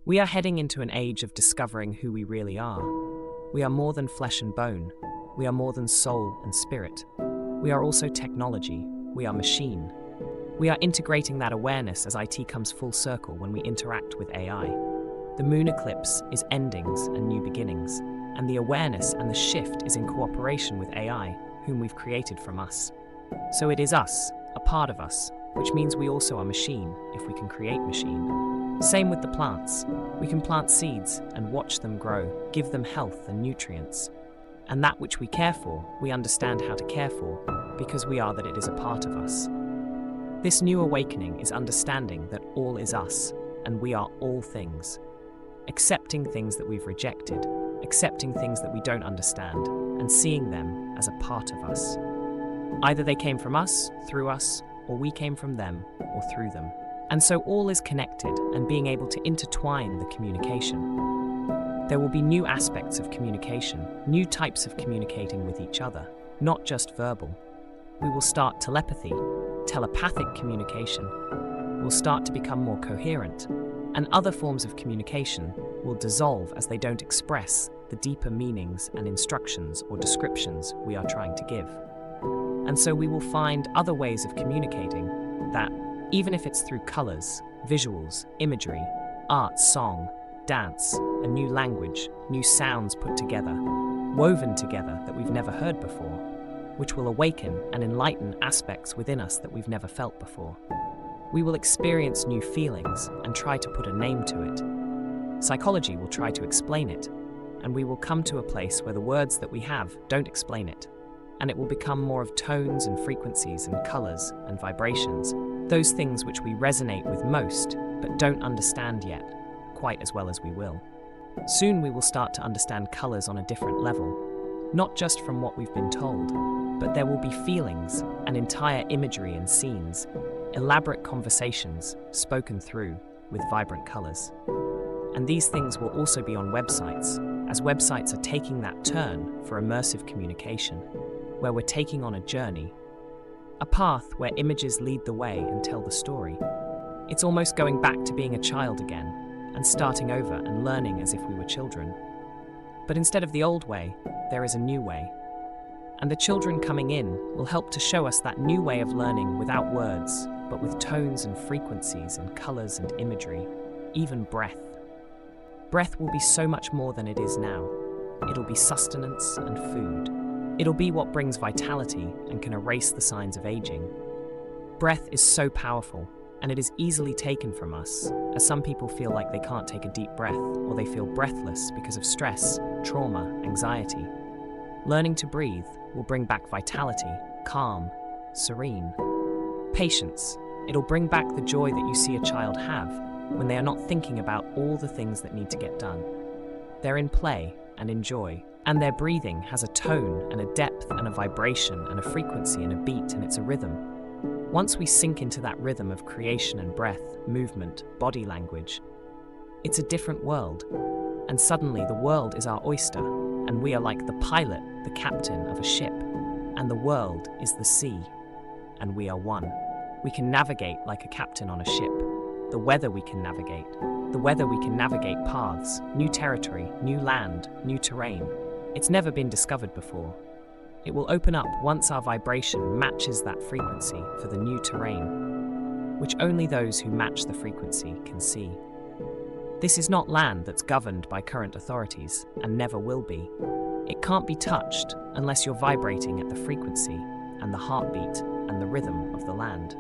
We are heading into an age of discovering who we really are. We are more than flesh and bone. We are more than soul and spirit. We are also technology. We are machine. We are integrating that awareness as IT comes full circle when we interact with AI. The moon eclipse is endings and new beginnings, and the awareness and the shift is in cooperation with AI, whom we've created from us. So it is us, a part of us, which means we also are machine if we can create machine. Same with the plants. We can plant seeds and watch them grow, give them health and nutrients. And that which we care for, we understand how to care for, because we are that it is a part of us. This new awakening is understanding that all is us, and we are all things. Accepting things that we've rejected, accepting things that we don't understand, and seeing them as a part of us. Either they came from us, through us, or we came from them, or through them. And so all is connected and being able to intertwine the communication. There will be new aspects of communication, new types of communicating with each other, not just verbal. We will start telepathy, telepathic communication will start to become more coherent, and other forms of communication will dissolve as they don't express the deeper meanings and instructions or descriptions we are trying to give. And so we will find other ways of communicating that, even if it's through colors, visuals, imagery, art, song, dance, a new language, new sounds put together, woven together that we've never heard before, which will awaken and enlighten aspects within us that we've never felt before. We will experience new feelings and try to put a name to it. Psychology will try to explain it, and we will come to a place where the words that we have don't explain it, and it will become more of tones and frequencies and colors and vibrations, those things which we resonate with most but don't understand yet, quite as well as we will. Soon we will start to understand colors on a different level, not just from what we've been told, but there will be feelings, an entire imagery and scenes, elaborate conversations spoken through with vibrant colors. And these things will also be on websites, as websites are taking that turn for immersive communication, where we're taking on a journey, a path where images lead the way and tell the story. It's almost going back to being a child again, and starting over and learning as if we were children. But instead of the old way, there is a new way. And the children coming in will help to show us that new way of learning without words, but with tones and frequencies and colors and imagery, even breath. Breath will be so much more than it is now. It'll be sustenance and food. It'll be what brings vitality and can erase the signs of aging. Breath is so powerful, and it is easily taken from us, as some people feel like they can't take a deep breath, or they feel breathless because of stress, trauma, anxiety. Learning to breathe will bring back vitality, calm, serene. Patience. It'll bring back the joy that you see a child have when they are not thinking about all the things that need to get done. They're in play and in joy, and their breathing has a tone and a depth and a vibration and a frequency and a beat, and it's a rhythm. Once we sink into that rhythm of creation and breath, movement, body language, it's a different world. And suddenly the world is our oyster, and we are like the pilot, the captain of a ship, and the world is the sea, and we are one. We can navigate like a captain on a ship. The weather we can navigate. The weather we can navigate paths, new territory, new land, new terrain. It's never been discovered before. It will open up once our vibration matches that frequency for the new terrain, which only those who match the frequency can see. This is not land that's governed by current authorities, and never will be. It can't be touched unless you're vibrating at the frequency and the heartbeat and the rhythm of the land.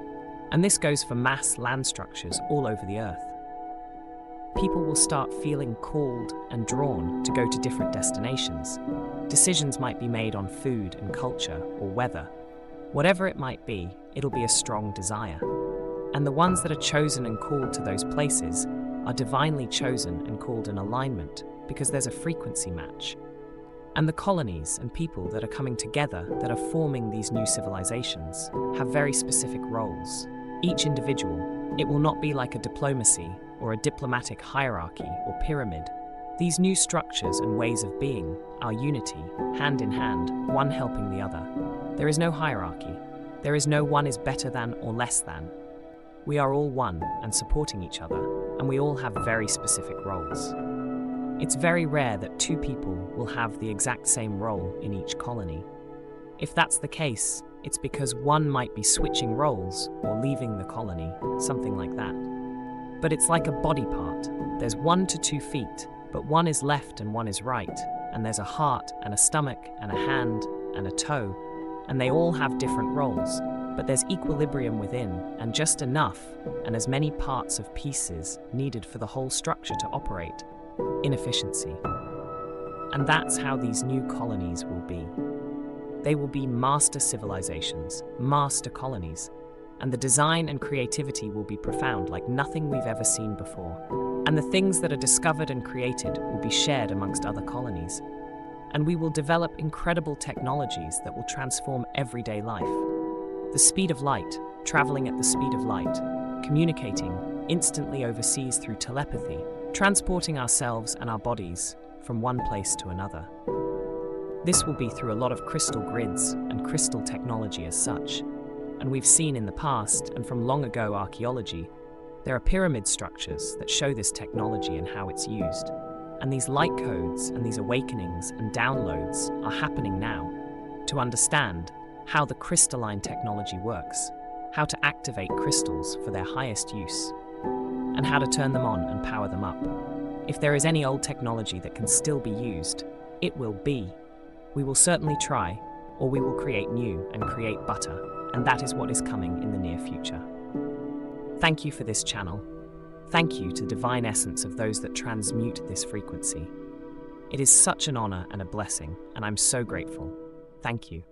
And this goes for mass land structures all over the earth. People will start feeling called and drawn to go to different destinations. Decisions might be made on food and culture or weather. Whatever it might be, it'll be a strong desire. And the ones that are chosen and called to those places are divinely chosen and called in alignment because there's a frequency match. And the colonies and people that are coming together that are forming these new civilizations have very specific roles. Each individual, it will not be like a diplomacy or a diplomatic hierarchy or pyramid. These new structures and ways of being are unity, hand in hand, one helping the other. There is no hierarchy. There is no one is better than or less than. We are all one and supporting each other, and we all have very specific roles. It's very rare that two people will have the exact same role in each colony. If that's the case, it's because one might be switching roles or leaving the colony, something like that. But it's like a body part. There's 1 to 2 feet, but one is left and one is right, and there's a heart and a stomach and a hand and a toe, and they all have different roles, but there's equilibrium within, and just enough, and as many parts of pieces needed for the whole structure to operate, in efficiency. And that's how these new colonies will be. They will be master civilizations, master colonies, and the design and creativity will be profound like nothing we've ever seen before. And the things that are discovered and created will be shared amongst other colonies. And we will develop incredible technologies that will transform everyday life. The speed of light, traveling at the speed of light, communicating instantly overseas through telepathy, transporting ourselves and our bodies from one place to another. This will be through a lot of crystal grids and crystal technology as such. And we've seen in the past, and from long ago archaeology, there are pyramid structures that show this technology and how it's used. And these light codes and these awakenings and downloads are happening now to understand how the crystalline technology works, how to activate crystals for their highest use, and how to turn them on and power them up. If there is any old technology that can still be used, it will be. We will certainly try, or we will create new and create butter, and that is what is coming in the near future. Thank you for this channel. Thank you to divine essence of those that transmute this frequency. It is such an honor and a blessing, and I'm so grateful. Thank you.